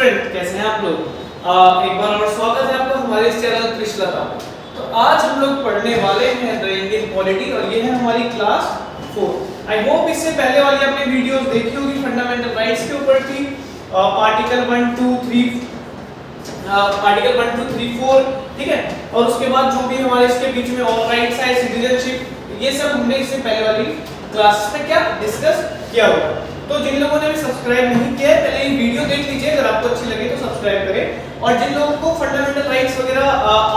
Student, कैसे हैं आप लोग? एक बार और स्वागत है आपका हमारे इस चैनल त्रिशलता में। तो आज हम लोग पढ़ने वाले हैं द इंडियन पॉलिटी और ये है हमारी क्लास 4। आई होप इससे पहले वाली आपने वीडियोस देखी होगी, फंडामेंटल राइट्स के ऊपर थी, आर्टिकल 1 2 3 4, ठीक है। और उसके बाद जो भी हमारे इसके बीच में ऑल राइट्स है, सिटीजनशिप, ये सब हमने इससे पहले वाली क्लास में क्या डिस्कस किया हुआ। तो जिन लोगों ने भी सब्सक्राइब नहीं किया है, पहले ये वीडियो देख लीजिए, अगर आपको अच्छी लगे तो सब्सक्राइब करें। और जिन लोगों को फंडामेंटल राइट्स वगैरह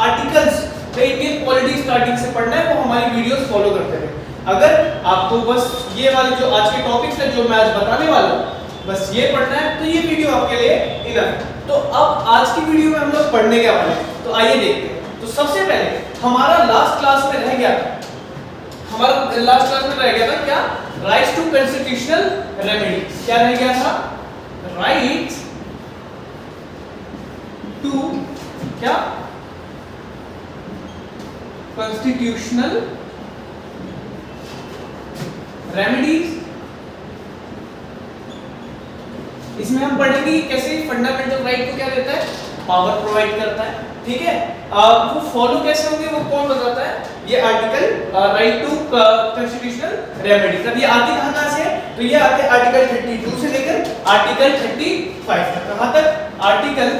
आर्टिकल्स इंडियन पॉलिटी स्टार्टिंग से पढ़ना है, वो हमारी वीडियोस फॉलो करते रहे। अगर आपको बस ये वाले जो आज के टॉपिक्स है जो मैं आज बताने वाला हूं, बस ये पढ़ना है तो ये वीडियो आपके लिए इनफ है। तो अब आज की वीडियो में हम लोग पढ़ने क्या वाले हैं, तो आइए देखते हैं। तो सबसे पहले हमारा लास्ट क्लास में रह गया था क्या, राइट्स टू कॉन्स्टिट्यूशनल रेमेडी। क्या रह गया था? राइट्स टू क्या कॉन्स्टिट्यूशनल रेमेडीज। इसमें हम पढ़ेंगे कैसे फंडामेंटल राइट को क्या देता है, पावर प्रोवाइड करता है, ठीक है। वो फॉलो कैसे होंगे वो कौन बताता है? ये article right to constitutional remedy. अब ये आती कहां से है? तो ये आते आर्टिकल 32 से लेकर आर्टिकल 35 तक। कहां तक? आर्टिकल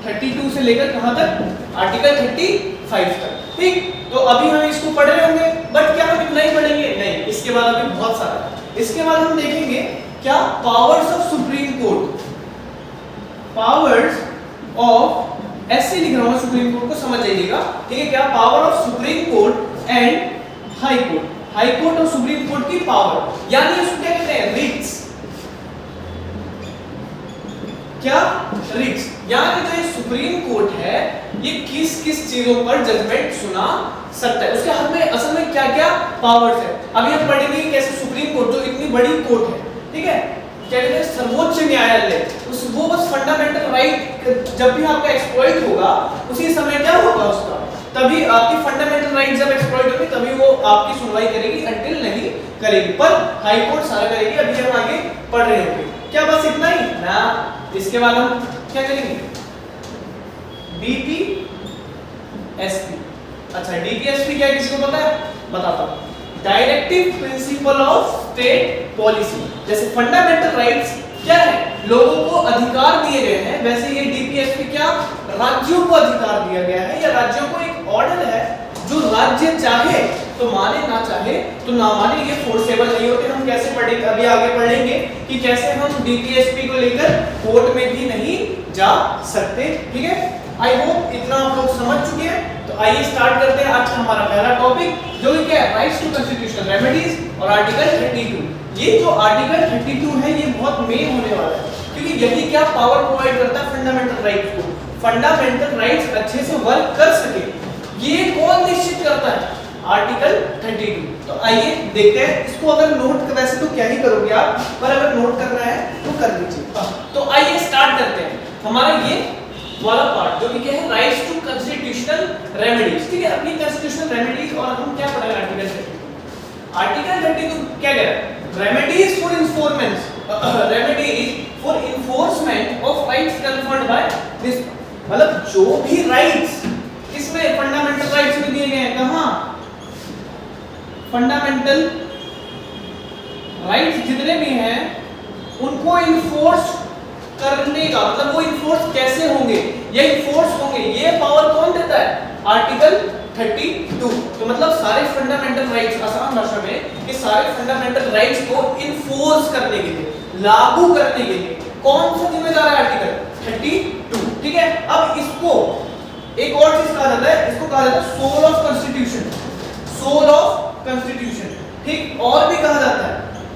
32 से लेकर कहां तक? आर्टिकल 35 तक, ठीक। तो अभी हम इसको पढ़ रहे होंगे, बट क्या हम इतना ही पढ़ेंगे? नहीं, इसके बाद अभी बहुत सारा। इसके बाद हम देखेंगे क्या, powers of supreme court. Powers of, ऐसे लिख रहा हूं सुप्रीम कोर्ट को, समझ जाइएगा, ठीक है। क्या? Power of supreme court and high court. High court और सुप्रीम कोर्ट की पावर, यानी इसको क्या कहते हैं? रिट्स। क्या? रिट्स। यानी जो ये सुप्रीम कोर्ट है, ये किस किस चीजों पर जजमेंट सुना सकता है, उसके हाथ में असल में क्या क्या पावर्स है। अभी हम पढ़ेंगे कैसे सुप्रीम कोर्ट जो इतनी बड़ी कोर्ट है, ठीक है, क्या कहते हैं, सर्वोच्च न्यायालय, वो बस फंडामेंटल राइट जब भी आपका एक्सप्लॉइट होगा उसी समय क्या होगा उसका, तभी आपकी फंडामेंटल राइट जब एक्सप्लॉइट होगी तभी वो आपकी सुनवाई करेगी, अंटिल नहीं करेगी। पर हाई कोर्ट सारा करेगी। अभी हम आगे पढ़ रहे होंगे। क्या बस इतना ही ना? इसके बाद हम क्या करेंगे? डीपीएसपी। अच्छा, डीपीएसपी क्या है, किसी को पता है? बताता हूं। Directive principle of state policy. जैसे फंडामेंटल राइट्स क्या है, लोगों को अधिकार दिए गए हैं, वैसे ये डीपीएसपी क्या, राज्यों को अधिकार दिया गया है, या राज्यों को एक ऑर्डर है, जो राज्य चाहे तो माने, ना चाहे तो ना माने, ये फोर्सेबल नहीं होते। हम कैसे पढ़ेंगे, अभी आगे पढ़ेंगे कि कैसे हम डीपीएसपी को लेकर कोर्ट में भी नहीं जा सकते, ठीक है। आई होप इतना आप लोग समझ चुके हैं। तो आइए स्टार्ट करते हैं आज का हमारा पहला टॉपिक, जो कि क्या है, राइट्स टू कॉन्स्टिट्यूशनल रेमेडीज और आर्टिकल 32। ये जो आर्टिकल 32 है, ये बहुत मेन होने वाला है, क्योंकि यही क्या पावर प्रोवाइड करता है फंडामेंटल राइट्स को। फंडामेंटल राइट्स अच्छे से वर्क कर सके, ये कौन निश्चित करता है? आर्टिकल 32। तो आइए देखते हैं इसको। अगर नोट, वैसे तो क्या ही करोगे आप, पर अगर नोट करना है तो कर लीजिए। तो आइए स्टार्ट करते हैं हमारा ये वाला पार्ट, जो कि क्या है, राइट्स टू कॉन्स्टिट्यूशनल रेमेडीज, ठीक है। अपनी कॉन्स्टिट्यूशनल रेमेडीज, और हम क्या पढ़ेंगे? आर्टिकल 32। आर्टिकल 32 क्या कह रहा है? Remedies for enforcement of rights conferred by this. मतलब जो भी राइट्स इसमें फंडामेंटल राइट्स में दिए गए हैं, कहां? फंडामेंटल राइट्स जितने भी हैं उनको इन्फोर्स करने का, मतलब वो इन्फोर्स कैसे होंगे, ये इन्फोर्स होंगे, ये पावर कौन देता है? आर्टिकल 32। तो मतलब सारे फंडामेंटल राइट्स, आसान भाषा में कि सारे फंडामेंटल राइट्स को इन्फोर्स करने के लिए, लागू करने के लिए कौन सा जिम्मेदार है? आर्टिकल 32, ठीक है। अब इसको एक और चीज कहा जाता है, इसको कहा जाता है soul of constitution. Soul of constitution, ठीक। और भी कहा जाता है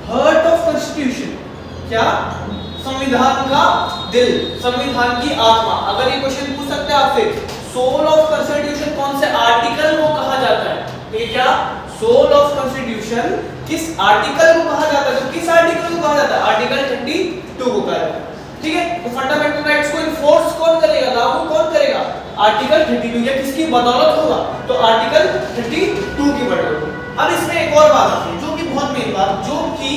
हार्ट ऑफ कॉन्स्टिट्यूशन। क्या? संविधान का दिल, संविधान की आत्मा। अगर ये क्वेश्चन पूछ सकते हैं आपसे, सोल ऑफ कॉन्स्टिट्यूशन कौन से आर्टिकल को कहा जाता है? ठीक, क्या सोल ऑफ कॉन्स्टिट्यूशन किस आर्टिकल को कहा जाता है? तो किस आर्टिकल को कहा जाता है? आर्टिकल 32 को कहा जाता है, ठीक है। तो फंडामेंटल राइट्स को इन्फोर्स कौन करेगा, लागू कौन करेगा? आर्टिकल 32। या किसकी बदौलत होगा? तो आर्टिकल 32 की बदौलत। अब इसमें एक और बात आती है, जो कि बहुत मेन बात, जो कि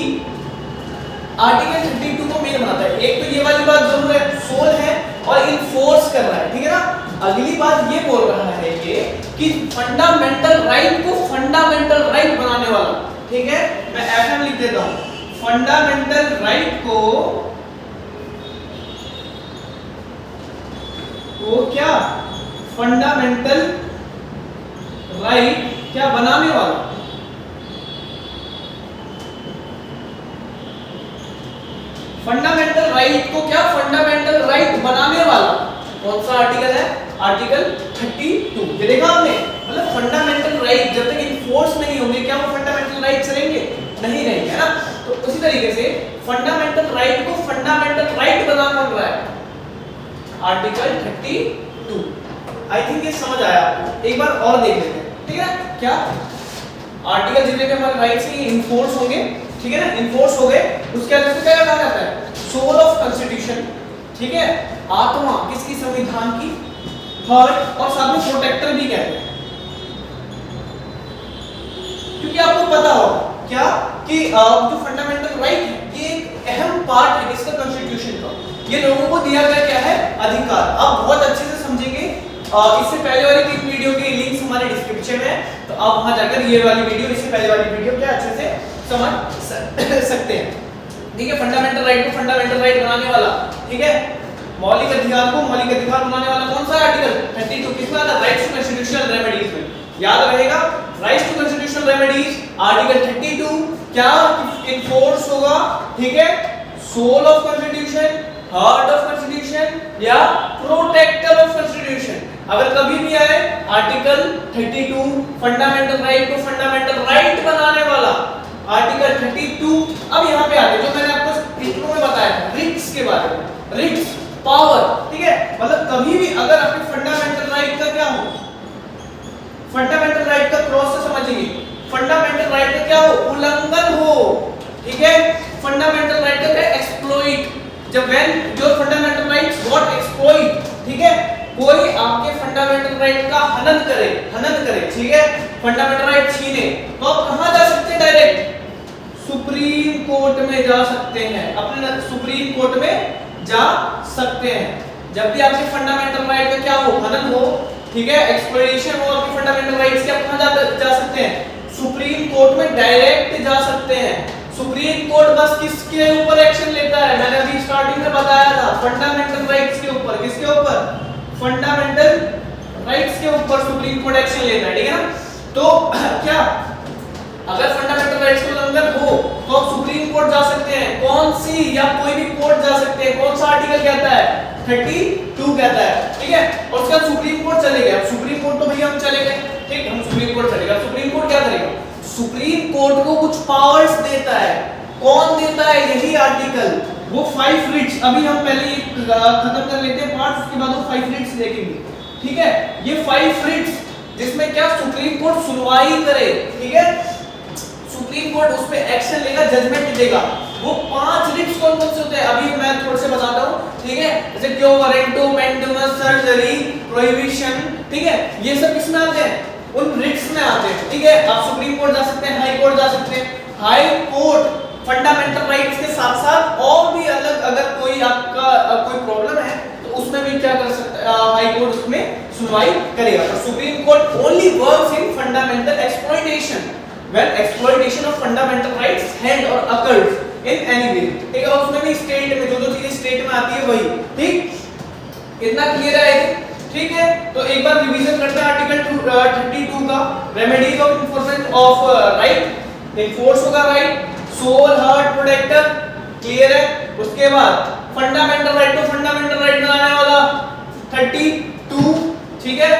आर्टिकल 32 को मेन बनाता है। एक तो ये वाली बात जरूर है, सोल है और इन्फोर्स कर रहा है, ठीक है ना। अगली बात ये बोल रहा है ये कि फंडामेंटल राइट को फंडामेंटल राइट बनाने वाला, ठीक है। मैं एफएम लिख देता हूं, फंडामेंटल राइट को क्या फंडामेंटल राइट क्या बनाने वाला, फंडामेंटल राइट को क्या फंडामेंटल राइट बनाने वाला कौन सा आर्टिकल है, आर्टिकल 32। ये देखा आपने, मतलब फंडामेंटल राइट जब तक इन्फोर्स नहीं होंगे क्या वो फंडामेंटल राइट्स रहेंगे, नहीं रहेंगे, है ना। तो उसी तरीके से फंडामेंटल राइट को फंडामेंटल राइट बनाना पड़ रहा है, आर्टिकल 32। आई थिंक ये समझ आया आपको। एक बार और देख लेते हैं, ठीक है। क्या आर्टिकल जितने भी हमारे राइट्स हैं इन्फोर्स होंगे, ठीक है ना, इन्फोर्स हो गए। उसके बाद इसको क्या कहा जाता है, सोल ऑफ कॉन्स्टिट्यूशन, ठीक है, आत्मा किसकी, संविधान की, हार्ट और साथ में प्रोटेक्टर भी कहते हैं। क्योंकि आपको पता हो क्या कि जो फंडामेंटल राइट है ये एक अहम पार्ट है किसका, कॉन्स्टिट्यूशन का। ये लोगों को दिया गया क्या है, अधिकार। आप बहुत अच्छे से समझेंगे, इससे पहले वाली 3 वीडियो के लिंक्स हमारे डिस्क्रिप्शन में है, तो आप वहां जाकर ये वाली वीडियो, इससे पहले वाली वीडियो क्या अच्छे से समझ सकते हैं, ठीक है। फंडामेंटल राइट को फंडामेंटल राइट बनाने वाला, ठीक है, मौलिक अधिकार को मौलिक अधिकार बनाने वाला कौन सा आर्टिकल 32 किसमें आता है, राइट्स टू कॉन्स्टिट्यूशनल रेमेडीज में। याद रहेगा, rights to constitutional remedies article 32 क्या इन्फोर्स होगा, ठीक है, soul of constitution, heart of constitution या प्रोटेक्टर ऑफ कॉन्स्टिट्यूशन। अगर कभी भी आए आर्टिकल 32 फंडामेंटल राइट को फंडामेंटल राइट बनाने वाला, आर्टिकल 32। अब यहाँ पे आते जो मैंने आपको इंट्रो में बताया था रिट्स के बारे में, रिट्स पावर, ठीक है, मतलब कभी भी अगर आपके फंडामेंटल राइट का क्या हो, फंडामेंटल राइट का क्रॉस से समझिए, फंडामेंटल राइट का क्या हो, उल्लंघन हो, ठीक है, फंडामेंटल राइट का क्या, एक्सप्लॉइट, जब when your fundamental rights got exploit, ठीक है, कोई आपके फंडामेंटल राइट का हनन करे, ठीक है, फंडामेंटल राइट छीने, तो आप कहां जा सकते हैं, डायरेक्ट सुप्रीम कोर्ट में जा सकते हैं, अपने सुप्रीम कोर्ट में जा सकते हैं। जब भी आपके फंडामेंटल राइट का क्या हो, हनन हो, ठीक है, एक्सप्लॉइटेशन हो आपके फंडामेंटल राइट्स के, आप कहां जा सकते हैं, सुप्रीम कोर्ट में डायरेक्ट जा सकते हैं। सुप्रीम कोर्ट बस किसके ऊपर एक्शन लेता है, मैंने अभी स्टार्टिंग में बताया था, फंडामेंटल राइट्स के ऊपर, किसके ऊपर, फंडामेंटल राइट्स के ऊपर सुप्रीम कोर्ट एक्शन लेता है, ठीक है ना। तो क्या अगर फंडामेंटल राइट्स का उल्लंघन हो तो आप सुप्रीम कोर्ट जा सकते हैं, कौन सी या कोई भी कोर्ट जा सकते हैं, कौन सा आर्टिकल कहता है, 32 कहता है, ठीक है। और उसके बाद सुप्रीम कोर्ट चले गए, अब सुप्रीम कोर्ट तो भैया हम चले गए, ठीक, हम सुप्रीम कोर्ट चले गए, सुप्रीम कोर्ट क्या करेगा, सुप्रीम कोर्ट को कुछ पावर्स देता है, कौन देता है, यही आर्टिकल, वो 5 रिट्स, अभी हम पहले खत्म कर लेते हैं पार्ट, उसके बाद वो 5 रिट्स देखेंगे, ठीक है। ये 5 रिट्स जिसमें क्या सुप्रीम कोर्ट सुनवाई करे, ठीक है, सुप्रीम कोर्ट उस पे एक्शन लेगा, जजमेंट देगा। वो 5 रिट्स कौन कौन से होते हैं, अभी मैं थोड़े से बताता हूं, ठीक है, जैसे क्यो वारंटो, मैंडेमस, सर्जरी, प्रोहिबिशन, ठीक है, ये सब किसमें आते हैं, उन रिट्स में आते हैं, ठीक है। आप सुप्रीम कोर्ट जा सकते हैं, हाई कोर्ट जा सकते हैं। हाई कोर्ट फंडामेंटल राइट्स के साथ साथ और भी अलग, अगर कोई आपका कोई प्रॉब्लम है तो उसमें भी क्या कर सकता है, हाई कोर्ट उसमें सुनवाई करेगा। तो supreme court only works in fundamental exploitation when exploitation of fundamental rights had or occurs in any way, ठीक है, उसमें भी स्टेट में जो चीजें स्टेट में आती है वही, ठीक, इतना क्लियर है, ठीक है। तो एक बार रिवीजन करते हैं आर्टिकल 32 का, remedies of enforcement of right, enforce होगा right, soul, heart, protector, clear है। उसके बाद फंडामेंटल राइट को फंडामेंटल राइट बनाने वाला 32, ठीक है।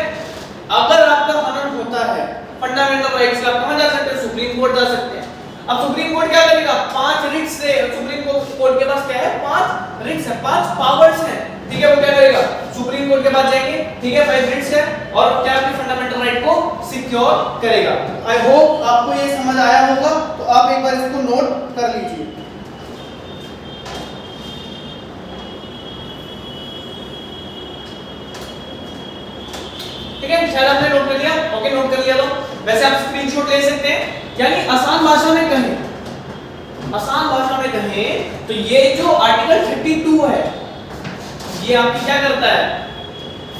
अगर आपका हनन होता है फंडामेंटल राइट्स का, कहां जा सकते हैं, सुप्रीम कोर्ट जा सकते हैं। अब सुप्रीम कोर्ट क्या करेगा, 5 रिट्स से, सुप्रीम कोर्ट के पास क्या है, 5 रिट्स है, 5 पावर्स हैं, ठीक है। वो क्या करेगा, सुप्रीम कोर्ट के पास जाएंगे, ठीक है, 5 रिट्स है, और क्या अपनी फंडामेंटल राइट को सिक्योर करेगा। आई होप आपको ये समझ आया होगा, तो आप एक बार इसको नोट कर लीजिए। ठीक है, शायद आपने नोट कर लिया, ओके, नोट कर लिया। तो वैसे आप स्क्रीनशॉट ले सकते हैं, यानी आसान भाषा में कहें आसान भाषा में कहें तो ये जो आर्टिकल 32 है ये आपकी क्या करता है,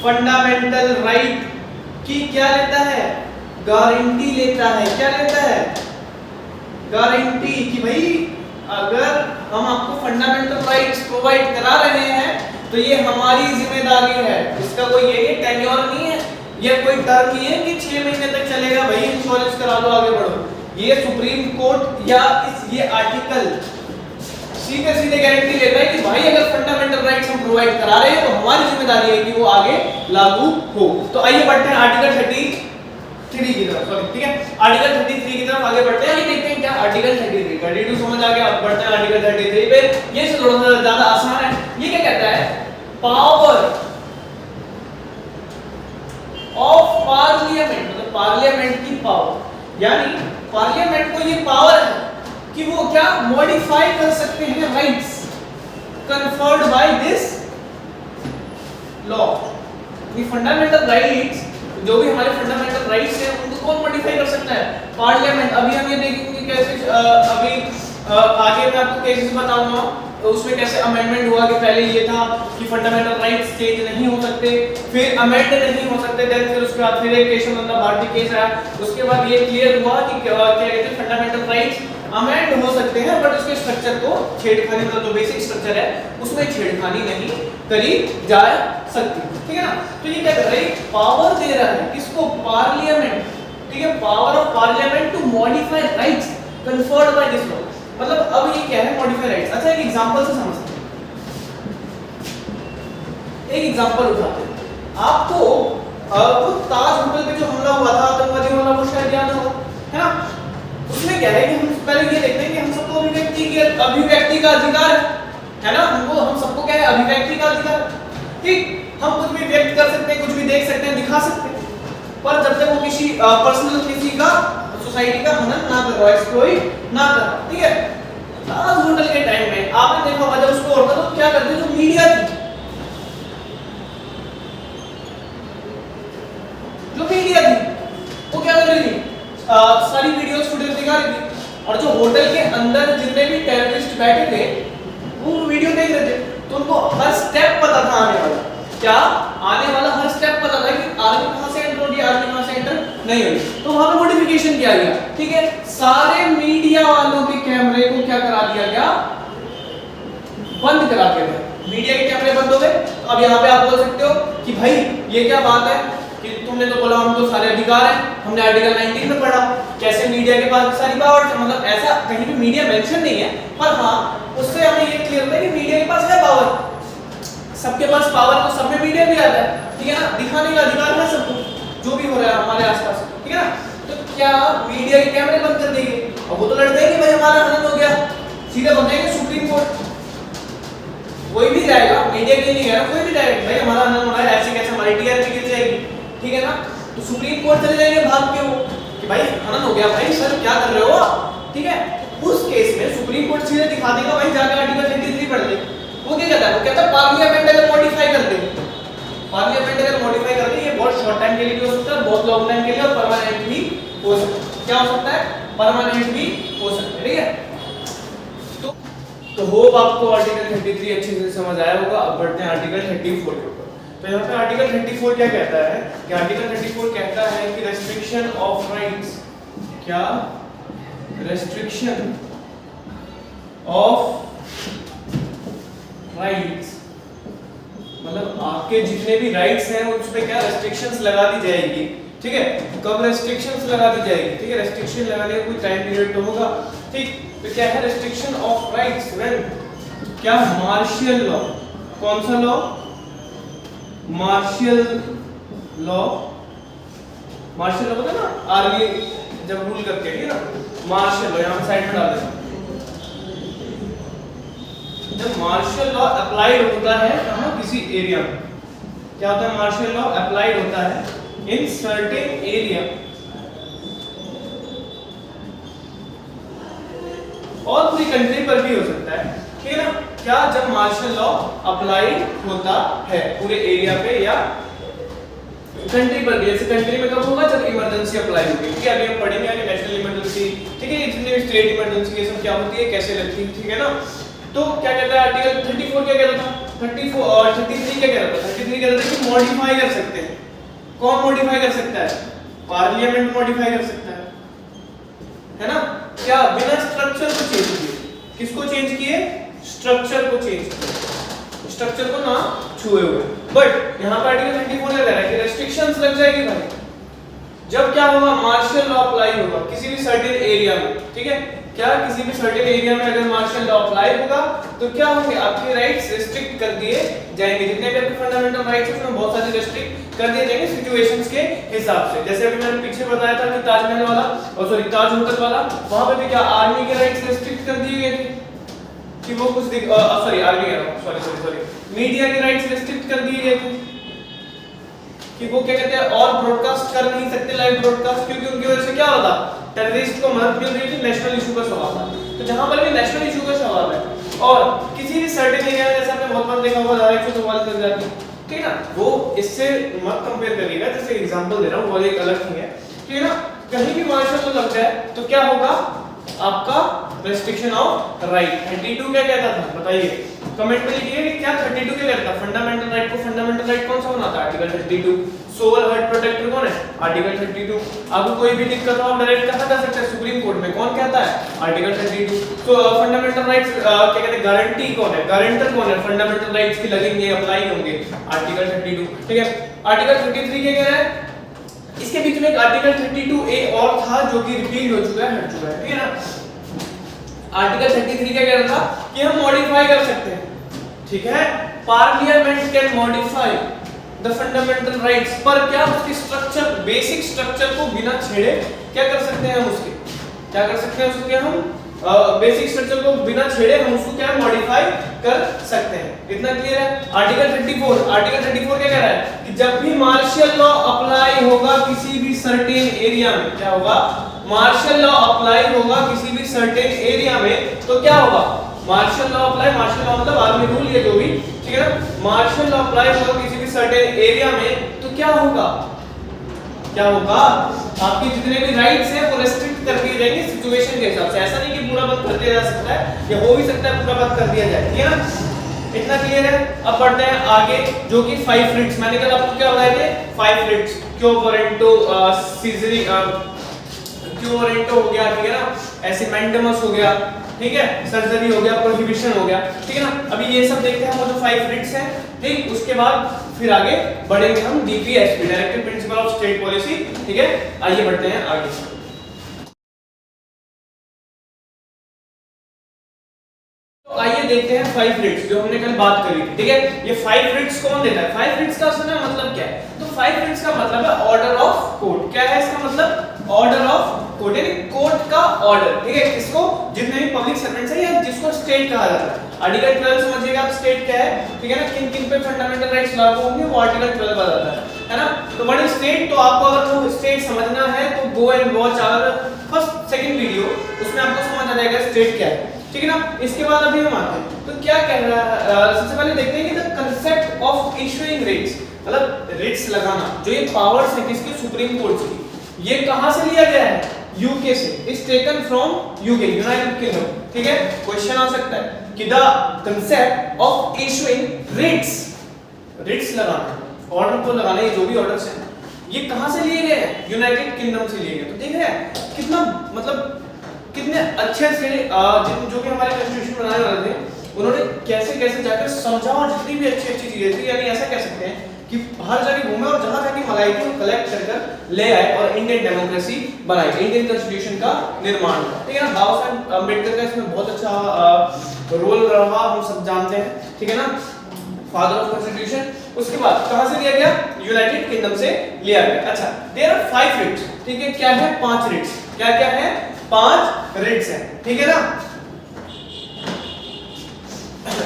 फंडामेंटल राइट की क्या लेता है, गारंटी लेता है। क्या लेता है, गारंटी, कि भाई अगर हम आपको फंडामेंटल राइट्स प्रोवाइड करा रहे हैं तो ये हमारी जिम्मेदारी है। इसका कोई ये टेन्योर नहीं है, ये कोई टर्म नहीं है कि 6 महीने तक चलेगा, भाई इंश्योरेंस करा लो आगे बढ़ो। ये सुप्रीम कोर्ट या ये आर्टिकल सीधे सीधे गारंटी लेता है कि भाई अगर फंडामेंटल राइट्स हम प्रोवाइड करा रहे हैं तो हमारी जिम्मेदारी है कि वो आगे लागू हो। तो आइए बढ़ते हैं आर्टिकल 33 की तरफ, सॉरी ठीक है, आर्टिकल 33 की तरफ आगे बढ़ते हैं। ये देखते हैं क्या आर्टिकल 32 समझ आ गया, अब बढ़ते हैं आर्टिकल 33 पे। ये थोड़ा सा ज्यादा आसान है। ये क्या कहता है, पावर ऑफ पार्लियामेंट, मतलब पार्लियामेंट की पावर, यानी पार्लियामेंट को ये पावर है कि वो क्या मॉडिफाई कर सकते हैं rights conferred by this law. ये फंडामेंटल राइट्स, जो भी हमारे फंडामेंटल राइट्स हैं उनको कौन मॉडिफाई कर सकता है, पार्लियामेंट। अभी हम ये देखेंगे कैसे, अभी आगे मैं आपको केसेस बताऊंगा तो उसमें कैसे अमेंडमेंट हुआ कि पहले ये था कि फंडामेंटल राइट्स चेंज नहीं हो सकते, फिर अमेंड नहीं हो सकते, देन फिर उसके बाद फिर एक केशवानंद भारती केस आया, उसके बाद ये क्लियर हुआ कि क्या कहते हैं फंडामेंटल राइट्स अमेंड हो सकते हैं बट उसके स्ट्रक्चर को छेड़खानी, मतलब जो बेसिक स्ट्रक्चर है उसमें छेड़खानी नहीं करी जा सकती, ठीक है ना। तो ये क्या कर रहा है, पावर दे रहा है किसको, पार्लियामेंट, ठीक है, power of parliament to modify rights conferred by this law. मतलब अब ये क्या है, मॉडिफाई राइट्स। अच्छा एक एग्जांपल से समझते हैं, एक एग्जांपल उठाते हैं। आपको वो ताज होटल पे जो हमला हुआ था, आतंकवादी हमला, वो शायद याद होगा, है ना। उसमें क्या है कि हम पहले ये देखते हैं कि हम सबको अभिव्यक्ति का अधिकार है ना, हम सबको क्या है, अभिव्यक्ति का अधिकार, ठीक। हम कुछ भी व्यक्त कर सकते हैं, कुछ भी देख सकते हैं, दिखा सकते हैं, पर जब तक वो किसी पर्सनल किसी का, सोसाइटी का हनन ना कर रहा है, एक्सप्लॉइट ना कर रहा, ठीक है। ताज होटल के टाइम में आपने देखा होगा जब उसको होता तो क्या करते, जो मीडिया थी, जो मीडिया थी वो क्या कर रही थी, सारी वीडियोस फुटेज दिखा रही थी, और जो होटल के अंदर जितने भी टेररिस्ट बैठे थे वो वीडियो देख रहे थे, तो उनको हर स्टेप पता था आने वाला, क्या आने वाला हर स्टेप पता था कि आर्मी कहां से एंटर होगी, आर्मी कहां से एंटर नहीं होगी। तो वहां पे मॉडिफिकेशन किया गया, ठीक है, सारे मीडिया वालों के कैमरे को क्या करा दिया गया, बंद करा दिया गया, मीडिया के कैमरे बंद हो गए। अब यहाँ पे आप बोल सकते हो कि भाई ये क्या बात है कि तुमने तो बोला हमको सारे अधिकार हैं, हमने आर्टिकल 19 में पढ़ा, कैसे मीडिया के पास सारी पावर, मतलब ऐसा कहीं भी मीडिया मेंशन नहीं है, पर हाँ उससे हमें ये क्लियर होता है कि मीडिया के पास है पावर, सबके पास पावर, तो सब में मीडिया भी आता है, ठीक है ना, दिखाने का अधिकार है सबको जो भी हो रहा है हमारे आसपास, ठीक है ना। तो क्या मीडिया के कैमरे बंद कर देंगे, अब वो तो लड़ते हैं कि भाई हमारा हनन हो गया, सीधे बनाएंगे सुप्रीम कोर्ट, कोई भी जाएगा, मीडिया के नहीं है, कोई भी जाएगा भाई हमारा हनन हो रहा है, ऐसे कैसे हमारी टीआरपी गिर जाएगी, ठीक है ना। तो सुप्रीम कोर्ट चले जाएंगे भाग के वो कि भाई हनन हो गया, भाई सर क्या कर रहे हो आप, ठीक है। उस केस में सुप्रीम कोर्ट सीधे दिखा देगा, भाई जाकर आर्टिकल 33 पढ़ ले। वो क्या कहता है, वो कहता है पार्लियामेंट अगर मॉडिफाई कर दे, पार्लियामेंट अगर मॉडिफाई कर दे, ये बहुत शॉर्ट टाइम के लिए भी हो सकता है, बहुत लॉन्ग टाइम के लिए, और परमानेंट भी हो सकता है। क्या हो सकता है, परमानेंट भी हो सकता है, ठीक है। तो होप आपको आर्टिकल 33 अच्छे से समझ आया होगा। अब बढ़ते हैं आर्टिकल 34 के ऊपर। तो यहाँ पे आर्टिकल 34 क्या कहता है कि आर्टिकल 34 कहता है कि रेस्ट्रिक्शन ऑफ राइट्स, क्या, रेस्ट्रिक्शन ऑफ राइट्स, मतलब आपके जितने भी राइट्स हैं उस पे क्या रेस्ट्रिक्शंस लगा दी जाएगी, ठीक है। कब रेस्ट्रिक्शंस लगा दी जाएगी, ठीक है, रेस्ट्रिक्शन लगाने का कोई टाइम पीरियड तो होगा, ठीक। तो क्या है रेस्ट्रिक्शन ऑफ राइट्स व्हेन, क्या, मार्शियल लॉ, कौन सा law, martial law, martial law होता है ना, आर्मी जब रूल करते हैं, ठीक है ना, मार्शियल लॉ यहां साइड में डाल देना। जब मार्शियल लॉ अप्लाइड होता है कहां, किसी एरिया में, क्या होता है, मार्शियल लॉ अप्लाइड होता है इन सर्टेन एरिया, और पूरी कंट्री पर भी हो सकता है, ठीक है ना। क्या, जब मार्शल लॉ अप्लाई होता है पूरे एरिया पे या कंट्री पर भी, जैसे कंट्री में कब होगा, जब इमरजेंसी अप्लाई होगी, ठीक है। अभी हम पढ़ेंगे आगे नेशनल इमरजेंसी, ठीक ठीक है, जितने भी स्टेट इमरजेंसी ये सब क्या होती है, कैसे लगती है, ठीक है ना। तो क्या कहता है आर्टिकल 34 क्या कहता था, 34 और 33 क्या कहता था, 33 कहता था कि मॉडिफाई कर सकते हैं। कौन मॉडिफाई कर सकता है, पार्लियामेंट मॉडिफाई कर सकता है ना। क्या, बिना स्ट्रक्चर को चेंज किए, किसको चेंज किए, स्ट्रक्चर को चेंज किए, स्ट्रक्चर को ना छुए हुए। बट यहाँ पर आर्टिकल 34 क्या कह रहा है कि रेस्ट्रिक्शंस लग जाएगी भाई, जब क्या होगा, मार्शल लॉ अप्लाई होगा किसी भी सर्टेन एरिया में, ठीक है। क्या, किसी भी सर्टेन एरिया में अगर मार्शल लॉ अप्लाई होगा तो क्या होंगे, आपके राइट्स रिस्ट्रिक्ट कर दिए जाएंगे, जितने भी आपके फंडामेंटल राइट्स हैं उसमें बहुत सारे रिस्ट्रिक्ट कर दिए जाएंगे सिचुएशंस के हिसाब से। जैसे अभी मैंने पीछे बताया था कि ताजमहल वाला और सॉरी ताज होटल वाला, वहां पे भी क्या आर्मी के राइट्स रिस्ट्रिक्ट कर दिए गए थे कि वो कुछ सॉरी आर्मी कह रहा हूं, सॉरी मीडिया के राइट्स रिस्ट्रिक्ट कर दिए गए थे कि वो क्या कहते हैं और ब्रॉडकास्ट कर नहीं सकते लाइव ब्रॉडकास्ट, क्योंकि उनकी वजह से क्या होता, टेररिस्ट को मदद मिल रही थी, नेशनल इशू का सवाल था। तो जहां पर भी नेशनल इशू का सवाल है और किसी भी सर्टेन एरिया में, जैसे आपने बहुत बार देखा होगा धारा 144 लग जाती है, ठीक है ना, वो इससे मत कंपेयर करिएगा, जैसे एग्जांपल दे रहा हूं, वो एक अलग थिंग है, ठीक है ना। कहीं भी मार्शल लॉ लग जाए तो क्या होगा, आपका रेस्ट्रिक्शन ऑफ राइट। 32 क्या कहता था, बताइए कमेंट में लिखिए कि क्या 32 क्या कहता है, फंडामेंटल राइट को फंडामेंटल राइट कौन सा बनाता है, आर्टिकल 32। सोल हर्ट प्रोटेक्टर कौन है, आर्टिकल 32। आपको कोई भी दिक्कत हो आप डायरेक्ट कहां जा सकते हैं, सुप्रीम कोर्ट में, कौन कहता है, आर्टिकल 32। तो फंडामेंटल राइट्स क्या कहते हैं, गारंटी कौन है, गारंटर कौन है, फंडामेंटल राइट्स की लगेंगे, अप्लाई होंगे, आर्टिकल 32, ठीक है। आर्टिकल 33 क्या कह रहा है, इसके बीच में एक आर्टिकल 32A और था जो कि रिपील हो चुका है, हट चुका है, ठीक है ना। आर्टिकल 33 क्या कह रहा था कि हम मॉडिफाई कर सकते हैं, ठीक है, parliament can modify the fundamental rights, पर क्या उसकी स्ट्रक्चर, बेसिक स्ट्रक्चर को बिना छेड़े क्या कर सकते हैं, हम उसके क्या कर सकते हैं, उसके हम बेसिक स्ट्रक्चर को बिना छेड़े हम उसको क्या मॉडिफाई कर सकते हैं। इतना क्लियर है। आर्टिकल 34 क्या कह रहा है कि जब भी मार्शल लॉ अप्लाई होगा किसी भी सर्टेन एरिया में, क्या होगा, मार्शल लॉ अप्लाई होगा किसी भी सर्टेन एरिया में, तो क्या होगा, martial law apply, martial law मतलब आर्मी रूल ये जो भी, ठीक है ना, मार्शल लॉ अप्लाई होगा किसी भी सर्टेन एरिया में तो क्या होगा, क्या होगा, आपके जितने भी राइट्स हैं वो रेस्ट्रिक्ट कर दिए जाएंगे सिचुएशन के हिसाब से। ऐसा नहीं कि पूरा बंद कर दिया जा सकता है, या हो भी सकता है पूरा बंद कर दिया जाए, ठीक है ना। इतना क्लियर है। अब बढ़ते हैं आगे, जो कि 5 रिट्स, मैंने कल आपको क्या बताए थे, 5 रिट्स, क्यो वारंटो, सीजरी, क्यो वारंटो हो गया, ठीक है ना, एसिमेंटमस हो गया, ठीक है, सर्जरी हो गया, प्रोहिबिशन हो गया, ठीक है ना। अभी ये सब देखते हैं वो जो 5 रिट्स हैं, ठीक, उसके बाद फिर आगे बढ़ेंगे हम DPSP, directive principle of state policy, ठीक है। आइए बढ़ते हैं आगे। तो आइए देखते हैं 5 रिट्स जो हमने कल बात करी थी, ठीक है। ये 5 रिट्स कौन देता है, 5 रिट्स का असल में मतलब क्या है, तो 5 रिट्स का मतलब है ऑर्डर ऑफ कोर्ट। क्या है इसका मतलब, ऑर्डर ऑफ कोर्ट, यानी कोर्ट का ऑर्डर, ठीक है, किसको, जितने भी पब्लिक सर्वेंट्स हैं या जिसको स्टेट कहा जाता है। आर्टिकल 12 समझिएगा आप, स्टेट क्या है, ठीक है ना, किन किन पे फंडामेंटल राइट्स लागू होंगे वो आर्टिकल 12 बताता है ना। तो व्हाट इज स्टेट, तो आपको अगर वो स्टेट समझना है तो go and watch our first second video, उसमें आपको समझ आ जाएगा स्टेट क्या है, ठीक है ना। इसके बाद अभी हम आते हैं तो क्या कह रहा है, सबसे पहले देखते हैं कि the concept of issuing writs, मतलब रिट्स लगाना, जो ये पावर्स है किसकी, सुप्रीम कोर्ट की, ये कहां से लिया गया है, यूके से, is taken from UK, United Kingdom, ठीक है। क्वेश्चन आ सकता है कि the concept of issuing writs, writs लगाना, ऑर्डर को लगाना, ये जो भी ऑर्डर्स हैं ये कहां से लिए गए हैं, यूनाइटेड किंगडम से लिए गए। तो देख रहे हैं कितना मतलब कितने अच्छे से जो भी हमारे कॉन्स्टिट्यूशन बनाने वाले थे उन्होंने कैसे कैसे जाकर समझा, और जितनी भी अच्छी अच्छी चीजें थी, यानी ऐसा कह सकते हैं कि हर जगह घूमे और जहां जाके मलाई को कलेक्ट कर ले आए और इंडियन डेमोक्रेसी बनाई, इंडियन कॉन्स्टिट्यूशन का निर्माण हुआ, ठीक है ना। बाबा साहब अम्बेडकर का इसमें बहुत अच्छा रोल रहा, हम सब जानते हैं, ठीक है ना, फादर ऑफ कॉन्स्टिट्यूशन। उसके बाद कहां से लिया गया, यूनाइटेड किंगडम से लिया गया। अच्छा, देयर आर 5 रिट्स, ठीक है, क्या है, 5 रिट्स, क्या क्या है, 5 रिट्स है, ठीक है ना,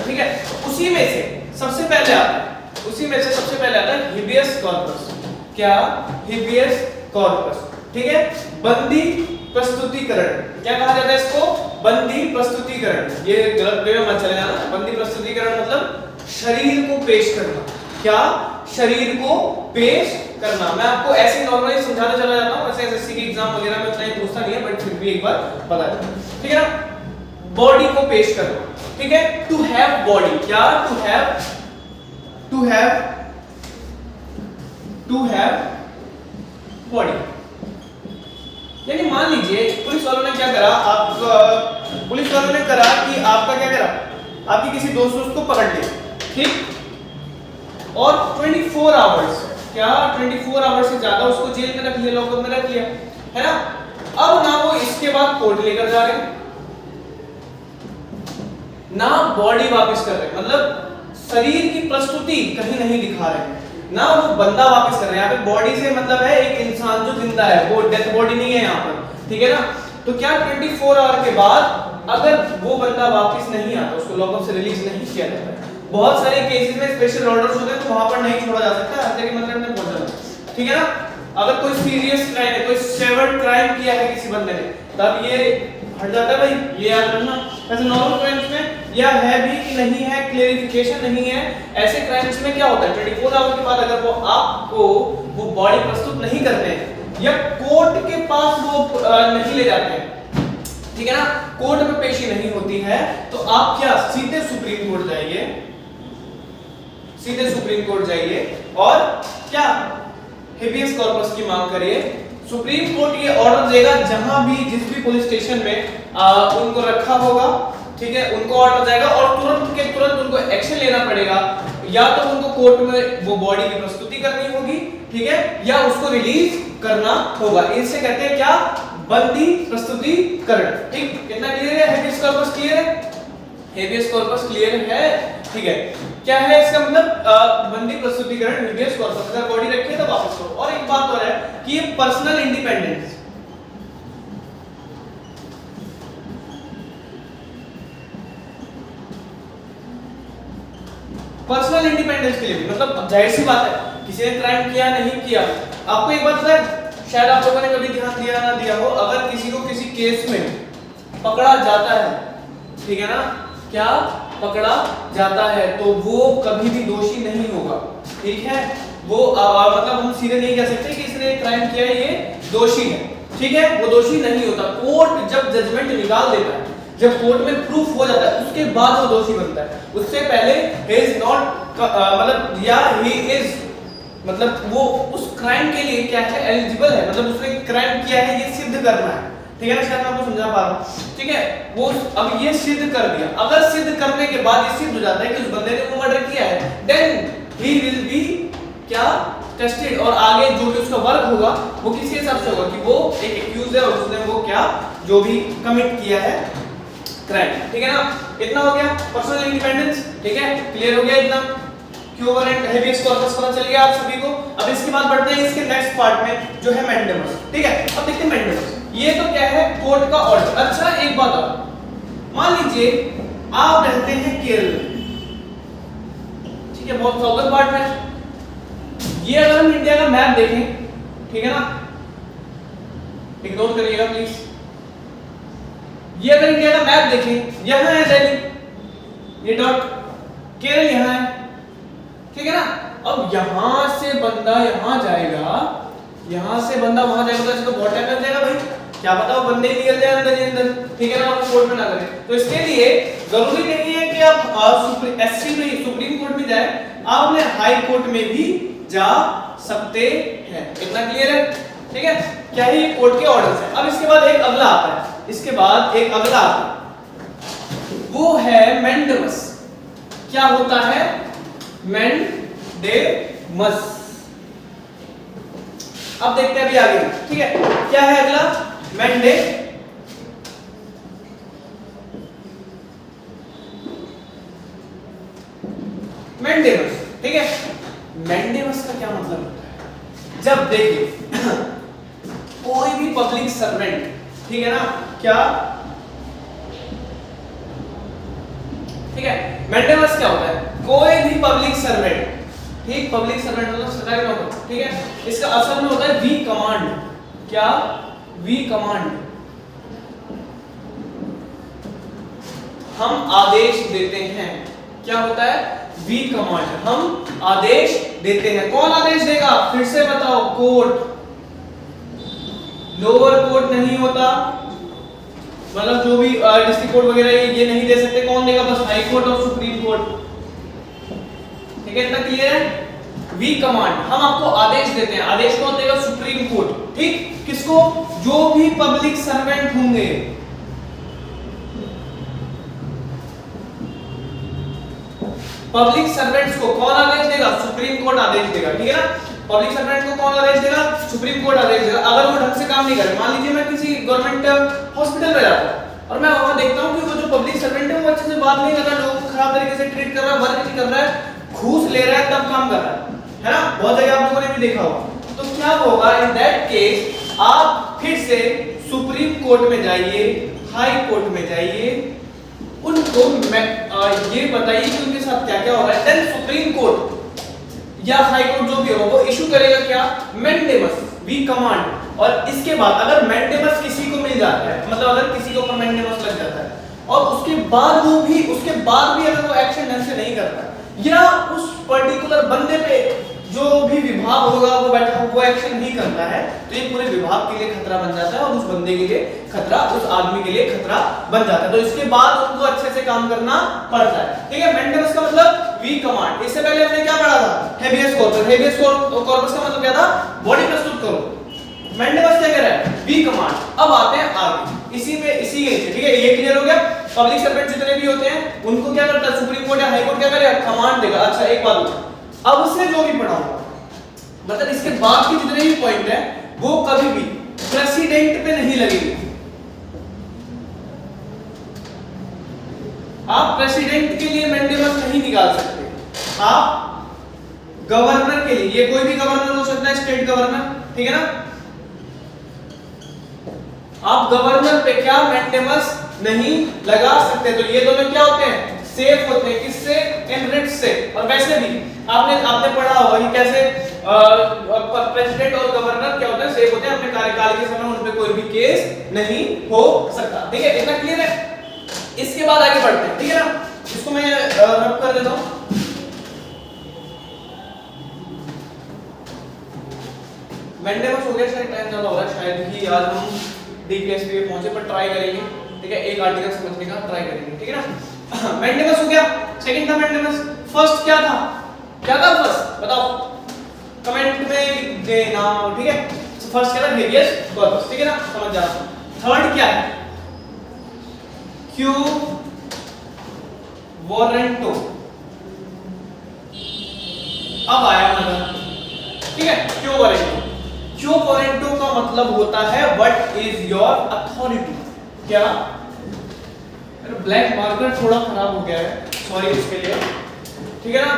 ठीक है। उसी में से सबसे पहले आता है, उसी में से सबसे पहले आता है हिबियस कॉर्पस। क्या, हिबियस कॉर्पस, ठीक है, बंदी प्रस्तुतिकरण, क्या कहा जाता है इसको, बंदी प्रस्तुतिकरण, ये गलत वे में मत चले जाना। बंदी प्रस्तुतिकरण मतलब शरीर को पेश करना, क्या, शरीर को पेश करना। मैं आपको ऐसे नॉर्मली समझाता चला जाता हूं, ऐसे एसएससी के एग्जाम वगैरह में उतना ही पूछता नहीं है, बट फिर भी एक बार बता दें, ठीक है ना। बॉडी को पेश करना, ठीक है। टू हैव बॉडी, क्या टू हैव बॉडी, यानी मान लीजिए पुलिस वालों ने क्या करा, पुलिस वालों ने करा कि आपका क्या करा, आपकी किसी दोस्त को पकड़ लिया, ठीक, और 24 आवर्स, क्या 24 आवर्स से ज्यादा उसको जेल में रख लिया, लॉकअप में रख लिया, है ना। अब ना वो इसके बाद कोर्ट लेकर जा रहे हैं, ना बॉडी वापस कर रहे हैं, मतलब शरीर की प्रस्तुति कहीं नहीं दिखा रहे हैं, ना वो बंदा वापस कर रहे हैं। यहाँ पे बॉडी से मतलब है एक इंसान जो जिंदा है, वो डेथ बॉडी नहीं है यहाँ पर, ठीक है ना। तो क्या 24 आवर के बाद अगर वो बंदा वापस नहीं आता, उसको लॉकअप से रिलीज नहीं किया जाता है, बहुत सारे केसेस में स्पेशल ऑर्डर्स होते हैं तो वहां पर नहीं छोड़ा जा सकता, हत्या के मतलब नहीं पहुंचा जाता, ठीक है ना। अगर कोई सीरियस क्राइम है, कोई सेवर क्राइम किया है किसी बंदे ने, तब ये हट जाता है भाई, ये याद रखना। ऐसे नॉर्मल क्राइम्स में या है भी कि नहीं है, क्लेरिफिकेशन नहीं है, ऐसे क्राइम्स में क्या होता है 24 आवर के बाद अगर वो आपको वो बॉडी प्रस्तुत नहीं करते हैं या कोर्ट के पास वो नहीं ले जाते हैं, ठीक है ना, कोर्ट में पेशी नहीं होती है, तो आप क्या सीधे सुप्रीम कोर्ट जाइए, सीधे सुप्रीम कोर्ट जाइए और क्या हेबियस कॉर्पस की मांग करिए। सुप्रीम कोर्ट ये ऑर्डर देगा, जहां भी जिस भी पुलिस स्टेशन में उनको रखा होगा, ठीक है, उनको ऑर्डर जाएगा और तुरंत के तुरंत उनको एक्शन लेना पड़ेगा, या तो उनको कोर्ट में वो बॉडी की प्रस्तुति करनी होगी, ठीक है, या उसको रिलीज करना होगा। इसे कहते हैं क्या, बंदी प्रस्तुतिकरण, ठीक। कितना क्लियर है, हेबियस कॉर्पस क्लियर है, हेबियस कॉर्पस क्लियर है, ठीक है। क्या है इसका मतलब, बंदी प्रस्तुतिकरण, हेबियस कॉर्पस, अगर बॉडी रखी है तो वापस करो। और एक बात और है कि ये पर्सनल इंडिपेंडेंस, पर्सनल इंडिपेंडेंस के लिए भी, मतलब जाहिर सी बात है, किसी ने क्राइम किया नहीं किया, आपको एक बात है, शायद आप लोगों ने कभी ध्यान दिया ना दिया हो, अगर किसी को किसी केस में पकड़ा जाता है, ठीक है ना, क्या पकड़ा जाता है, तो वो कभी भी दोषी नहीं होगा, ठीक है। वो मतलब हम सीधे नहीं कह सकते कि इसने क्राइम किया है ये दोषी है, ठीक है, वो दोषी नहीं होता। कोर्ट जब जजमेंट निकाल देता है, जब कोर्ट में प्रूफ हो जाता है, उसके बाद वो दोषी बनता है, उससे पहले he is not मतलब या he is मतलब वो उस क्राइम के लिए क्या है, एलिजिबल है, मतलब उसने क्राइम किया है ये सिद्ध करना है, ठीक है ना। शायद मैं आपको समझा पा रहा हूं, ठीक है। वो अब ये सिद्ध कर दिया, अगर सिद्ध करने के बाद ये सिद्ध हो जाता है कि उस बंदे ने वो मर्डर किया है, देन ही विल बी क्या, टेस्टेड, और आगे जो भी उसका वर्क होगा वो किसी हिसाब से होगा कि वो एक एक्यूज है और उसने वो क्या जो भी कमिट किया है क्राइम, ठीक है ना। इतना हो गया पर्सनल इंडिपेंडेंस, ठीक है, क्लियर हो गया इतना। क्यूबर एंड हेबियस कॉर्पस पता चल गया आप सभी को। अब इसके बाद बढ़ते हैं इसके नेक्स्ट पार्ट में जो है मैंडेमस, ठीक है। अब देखते हैं मैंडेमस, ये तो क्या है, कोर्ट का ऑर्डर। अच्छा एक बात और, मान लीजिए आप रहते हैं केरल में, ठीक है, बहुत साउदर्न पार्ट में। ये अगर हम इंडिया का मैप देखें, ठीक है ना, इग्नोर करिएगा प्लीज। ये अगर इंडिया का मैप देखें, यहां है दिल्ली, ये डॉट, केरल यहां है, ठीक है ना। अब यहां से बंदा यहां जाएगा, यहां से बंदा वहां जाएगा, तो बहुत टाइम लग जाएगा भाई, क्या पता वो बंदे ही निकल जाए अंदर ही अंदर, ठीक है ना, आप कोर्ट में ना करें। तो इसके लिए जरूरी नहीं है कि आप एससी में सुप्रीम कोर्ट में जाए, आप अपने हाई कोर्ट में भी जा सकते हैं। इतना क्लियर है, ठीक है। क्या है, ये कोर्ट के ऑर्डर्स हैं। अब इसके बाद एक अगला आता है, इसके बाद एक अगला आता है, वो है मैंडेमस। क्या होता है, मैंडेमस। अब देखते हैं अभी आगे, ठीक है। क्या है अगला, मैंडेमस, ठीक है। मैंडेमस का क्या मतलब होता है, जब देखिए कोई भी पब्लिक सर्वेंट, ठीक है ना, क्या, ठीक है, मैंडेमस क्या होता है, कोई भी पब्लिक सर्वेंट, ठीक, पब्लिक सर्वेंट मतलब सरकारी नौकर, ठीक है, इसका असल में होता है वी कमांड। क्या, वी कमांड, हम आदेश देते हैं। क्या होता है, वी कमांड, हम आदेश देते हैं। कौन आदेश देगा, फिर से बताओ, कोर्ट। लोअर कोर्ट नहीं होता, मतलब जो भी डिस्ट्रिक्ट कोर्ट वगैरह ये नहीं दे सकते। कौन देगा, बस हाई कोर्ट और सुप्रीम कोर्ट। ठीक है, इतना क्लियर है। वी कमांड, हम आपको आदेश देते हैं। आदेश कौन देगा, सुप्रीम कोर्ट। ठीक, किसको, जो भी पब्लिक सर्वेंट होंगे, पब्लिक सर्वेंट्स को कौन आदेश देगा, सुप्रीम कोर्ट आदेश देगा। ठीक है ना, पब्लिक सर्वेंट को कौन आदेश देगा, सुप्रीम कोर्ट आदेश देगा। अगर वो ढंग से काम नहीं करे, मान लीजिए मैं किसी गवर्नमेंट हॉस्पिटल में जाता हूं और मैं वहां देखता हूं कि वो जो पब्लिक सर्वेंट है वो अच्छे से बात नहीं कर रहा, लोगों को खराब तरीके से ट्रीट कर रहा है, वर्क नहीं कर रहा है, घूस ले रहा है, तब काम कर रहा है ना। बहुत जगह आप लोगों ने भी देखा होगा। तो क्या होगा, इन दैट केस आप फिर से सुप्रीम कोर्ट में जाइए, हाई कोर्ट में जाइए, उनको ये बताइए कि उनके साथ क्या क्या हो रहा है। देन सुप्रीम कोर्ट या हाई कोर्ट जो भी होगा वो इशू करेगा क्या, मैंडेमस, वी कमांड। और इसके बाद अगर मैंडेमस किसी को मिल जाता है, मतलब अगर किसी के ऊपर मैंडेमस लग जाता है और उसके बाद भी अगर वो एक्शन ढंग से नहीं करता या उस पर्टिकुलर बंदे पे जो भी विभाग होगा वो बैठा वो एक्शन नहीं करता है, तो ये पूरे विभाग के लिए खतरा बन जाता है और उस बंदे के लिए खतरा, उस आदमी के लिए खतरा बन जाता है। तो इसके बाद उनको अच्छे से काम करना पड़ता है। ठीक है, मैंडेमस का मतलब वी कमांड। इससे पहले हमने क्या पढ़ा था, हेबियस कॉर्पस। हेबियस कॉर्पस का मतलब क्या था, बॉडी प्रस्तुत करो। मैंडेमस क्या कह रहा है, वी कमांड। अब आते हैं आगे, इसी के ठीक है, ये क्लियर हो गया। पब्लिक सर्वेंट जितने भी होते हैं उनको क्या करता है, सुप्रीम कोर्ट या हाई कोर्ट क्या करेगा, कमांड देगा। अच्छा, एक बात, अब उसने जो भी पढ़ा होगा, मतलब इसके बाद के जितने भी पॉइंट है वो कभी भी प्रेसिडेंट पे नहीं लगेंगे। आप प्रेसिडेंट के लिए मैंडेमस नहीं निकाल सकते, आप गवर्नर के लिए, ये कोई भी गवर्नर हो सकता है, स्टेट गवर्नर, ठीक है ना, आप गवर्नर पे क्या मैंडेमस नहीं लगा सकते। तो ये दोनों क्या होते हैं, सेफ होते हैं, किससे, एनरिच से। और वैसे भी आपने पढ़ा होगा कि कैसे प्रेसिडेंट और गवर्नर क्या होते हैं, सेफ होते हैं, अपने कार्यकाल के समय उन पे कोई भी केस नहीं हो सकता। ठीक है, इतना क्लियर है। इसके बाद आगे बढ़ते हैं, ठीक है ना, इसको मैं रब कर देता हूं। मैंडेमस हो गया, शायद टाइम ज्यादा हो रहा है, शायद ही आज हम डीपीएसपी पे पहुंचे, पर ट्राई करेंगे। ठीक है, एक आर्टिकल समझने का ट्राई करेंगे। ठीक है ना, मैंडेमस हो गया, सेकंड था मैंडेमस। फर्स्ट क्या था फर्स्ट बताओ, कमेंट में देना। ठीक है, फर्स्ट क्या था, हेबियस कॉर्पस। ठीक है ना, समझ जाओ। थर्ड क्या है, क्यू वारंटो। अब आया मतलब, ठीक है, क्यू वारंटो। क्यू वारंटो का मतलब होता है व्हाट इज योर अथॉरिटी। क्या, ब्लैक मार्कर थोड़ा खराब हो गया है, सॉरी उसके लिए। ठीक है ना,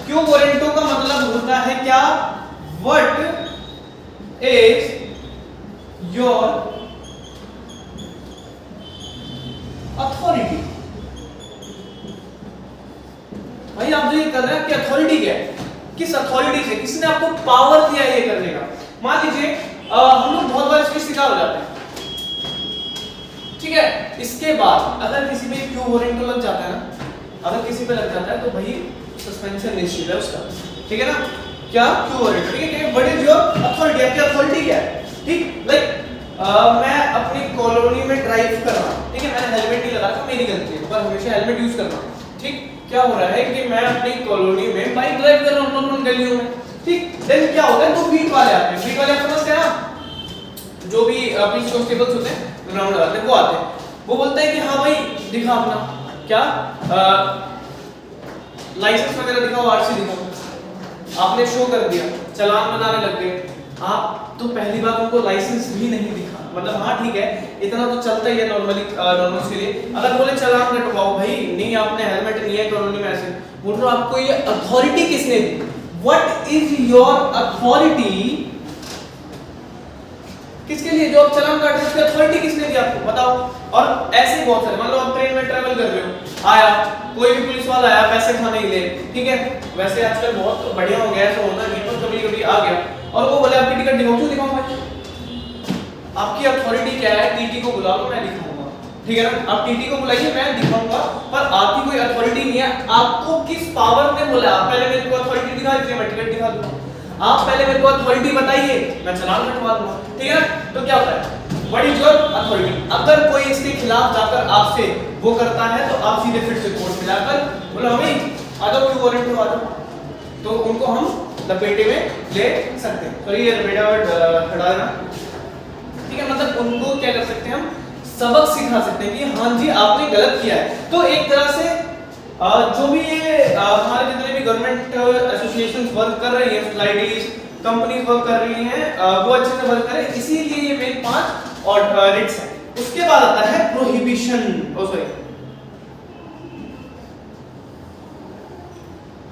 क्यू वारंटो का मतलब होता है क्या, व्हाट इज योर अथॉरिटी। भाई आप जो ये कर रहे हैं कि अथॉरिटी क्या है, किस अथॉरिटी से, किसने आपको पावर दिया है ये करने का। मान लीजिए हम लोग बहुत बार इसके शिकार हो जाते हैं। ठीक है, इसके बाद अगर किसी पे क्यू वारंटो लग जाता है ना, अगर किसी पे लग जाता है तो भाई सस्पेंशन निश्चित है उसका। ठीक है ना, क्या, क्यू वारंटो। ठीक है, व्हाट इज योर अथॉरिटी, आपकी अथॉरिटी क्या है। ठीक, लाइक मैं अपनी कॉलोनी में ड्राइव कर रहा हूं, ठीक है, मैंने हेलमेट नहीं लगाया, तो मेरी गलती है, पर हमेशा हेलमेट यूज करना। ठीक, क्या हो रहा है कि मैं अपनी कॉलोनी में बाइक ड्राइव कर रहा हूं गलियों में। ठीक, देन क्या होता है, तो बीट वाले आते हैं, बीट वाले आप समझते हैं ना, जो भी पुलिस कांस्टेबल्स होते हैं, ग्राउंड लगाते हैं, वो आते हैं, वो बोलते हैं कि हाँ भाई दिखा अपना क्या लाइसेंस वगैरह दिखाओ, आरसी दिखाओ। आपने शो कर दिया, चालान बनाने लग गए आप, तो पहली बात उनको लाइसेंस भी नहीं दिखा, मतलब हाँ ठीक है इतना तो चलता ही है नॉर्मली, नॉर्मल्स के लिए। अगर बोले चालान कटवाओ, भाई नहीं आपने हेलमेट नहीं है कॉलोनी में, ऐसे बोल रहा हूं, आपको ये अथॉरिटी किसने दी, व्हाट इज योर अथॉरिटी, किसके लिए जो आप चालान काट रहे हो उसकी अथॉरिटी किसने दी आपको, बताओ। और ऐसे बहुत सारे, मान लो आप ट्रेन में ट्रैवल कर रहे हो, आया कोई भी पुलिस वाला आया पैसे खाने के लिए, ठीक है, वैसे आजकल बहुत बढ़िया हो गया है, तो होता नहीं है, पर कभी-कभी आ गया और वो बोले आपकी टिकट दिखाओ, क्यों दिखाऊं भाई, आपकी अथॉरिटी क्या है, टीटी को बुला लो मैं दिखाऊंगा, ठीक है ना। आप टीटी को बुलाइए, मैं दिखाऊंगा, पर आपकी कोई अथॉरिटी नहीं है। आपको किस पावर ने बोला? आप पहले मेरे को अथॉरिटी दिखा दीजिए, मैं टिकट दिखा दूंगा। आप पहले मेरे को अथॉरिटी बताइए, मैं चालान कटवा दूंगा, ठीक है ना। तो क्या होता है, व्हाट इज योर अथॉरिटी? अगर कोई इसके खिलाफ जाकर आपसे वो करता है तो आप सीधे फिर से कोर्ट में जाकर बोलो भाई आ जाओ, क्यों वारंट हो, आ जाओ, तो उनको हम लपेटे में ले सकते हैं। तो ये लपेटा खड़ा है ना, ठीक है। मतलब उनको क्या कर सकते हैं, हम सबक सिखा सकते हैं कि हाँ जी आपने गलत किया है। तो एक तरह से जो भी ये हमारे जितने भी गवर्नमेंट एसोसिएशंस वर्क कर रही हैं, सोसाइटीज, कंपनीज वर्क कर रही हैं, वो अच्छे से वर्क करें, इसीलिए ये मेन 5 और रिट्स है। उसके बाद आता है प्रोहिबिशन, सॉरी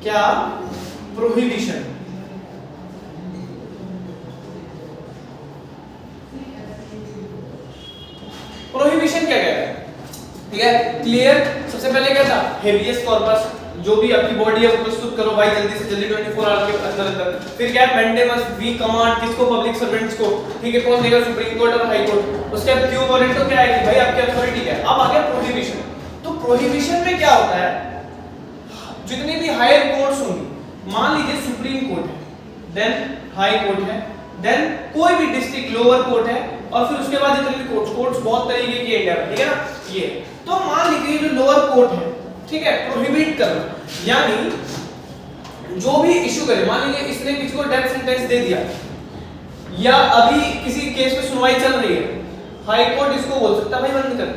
क्या, प्रोहिबिशन। प्रोहिबिशन क्या कहता है, ठीक है, क्लियर। सबसे पहले क्या था, हेबियस कॉर्पस, जो भी आपकी बॉडी है वो प्रस्तुत करो भाई जल्दी से जल्दी 24 आवर्स के अंदर अंदर। फिर क्या, मैंडेमस, वी कमांड, किसको, पब्लिक सर्वेंट्स को, ठीक है, कौन देगा, सुप्रीम कोर्ट और हाई कोर्ट। उसके बाद क्यू वारंट तो क्या है कि भाई आपकी अथॉरिटी क्या है। अब आ गया प्रोहिबिशन। तो प्रोहिबिशन में क्या होता है, जितनी भी हायर कोर्ट्स होंगी, मान लीजिए सुप्रीम कोर्ट है, देन हाई कोर्ट है, देन कोई भी डिस्ट्रिक्ट लोअर कोर्ट है, और फिर उसके बाद जितने भी कोर्ट्स बहुत तरीके के इंडिया में, ठीक है ना। ये तो मान लीजिए जो लोअर कोर्ट है, ठीक है, प्रोहिबिट करना, यानी जो भी इशू करे, मान लीजिए इसने किसी को डेथ सेंटेंस दे दिया, या अभी किसी केस में सुनवाई चल रही है, हाई कोर्ट इसको बोल सकता है भाई बंद कर,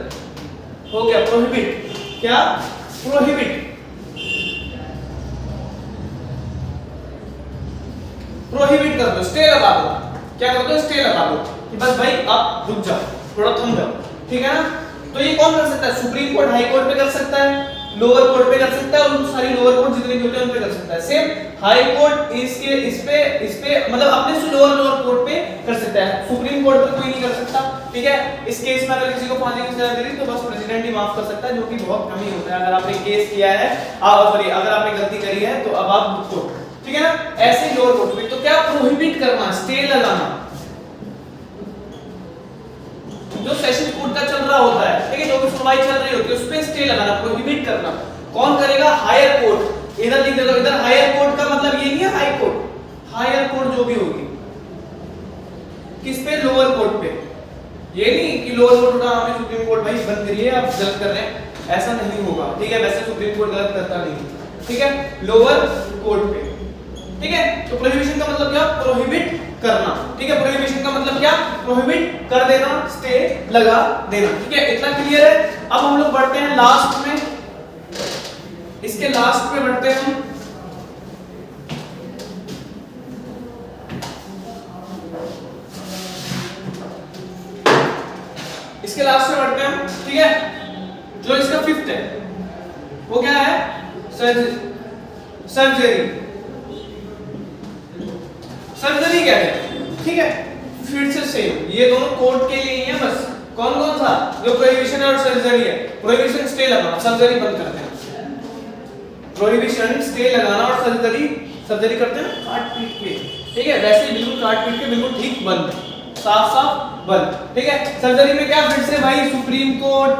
हो गया प्रोहिबिट। क्या, प्रोहिबिट, प्रोहिबिट कर दो, स्टे लगा दो। क्या कर दो, स्टे लगा दो कि बस भाई आप रुक जाओ, थोड़ा थम जाओ, ठीक है ना। तो ये कौन कर सकता है, सुप्रीम कोर्ट हाई कोर्ट पे कर सकता है, लोअर कोर्ट पे कर सकता है, और उन सारी लोअर कोर्ट जितने भी होते हैं उन पे कर सकता है। सेम हाई कोर्ट इसके इस पे मतलब अपने से लोअर कोर्ट पे कर सकता है, सुप्रीम कोर्ट पर कोई नहीं कर सकता, ठीक है। इस केस में अगर किसी को फांसी की सजा दे दी तो बस प्रेसिडेंट ही माफ कर सकता है, जो कि बहुत कम ही होता है। अगर आपने केस किया है, सॉरी अगर आपने गलती करी है तो अब आप रुको, ठीक है ना। ऐसे लोअर कोर्ट में तो क्या, प्रोहिबिट करना, स्टे लगाना, जो सेशन कोर्ट का चल रहा होता है, ठीक है, जो भी सुनवाई चल रही होती है उस पे स्टे लगाना, प्रोहिबिट करना। कौन करेगा, हायर कोर्ट। इधर लिख दो, इधर हायर कोर्ट का मतलब ये नहीं है हाई कोर्ट, हायर कोर्ट जो भी होगी किस पे, लोअर कोर्ट पे। ये नहीं कि लोअर कोर्ट उठा हमें सुप्रीम कोर्ट भाई बंद करिए आप गलत कर रहे हैं, ऐसा नहीं होगा, ठीक है। वैसे सुप्रीम कोर्ट गलत करता नहीं, ठीक है, लोअर कोर्ट पे, ठीक है। तो प्रोहिबिशन का मतलब क्या, प्रोहिबिट करना, ठीक है। प्रोहिबिशन का मतलब क्या, प्रोहिबिट कर देना, स्टे लगा देना, ठीक है। इतना क्लियर है। अब हम लोग बढ़ते हैं लास्ट में, इसके लास्ट में बढ़ते हैं हम। इसके लास्ट में बढ़ते हैं हम, ठीक है। जो इसका 5th है वो क्या है, सर्जरी। सर्जरी क्या है, ठीक है, फिर से सेम, ये दोनों कोर्ट के लिए ही है बस। कौन कौन सा, जो प्रोहिबिशन है और सर्जरी है। प्रोहिबिशन स्टे लगाना, सर्जरी बंद करते हैं। प्रोहिबिशन स्टे लगाना और सर्जरी करते हैं काट पीट के, ठीक है। वैसे बिल्कुल काट पीट के बिल्कुल ठीक बंद, साफ साफ बंद, ठीक है। सर्जरी में क्या, फिर से भाई supreme court,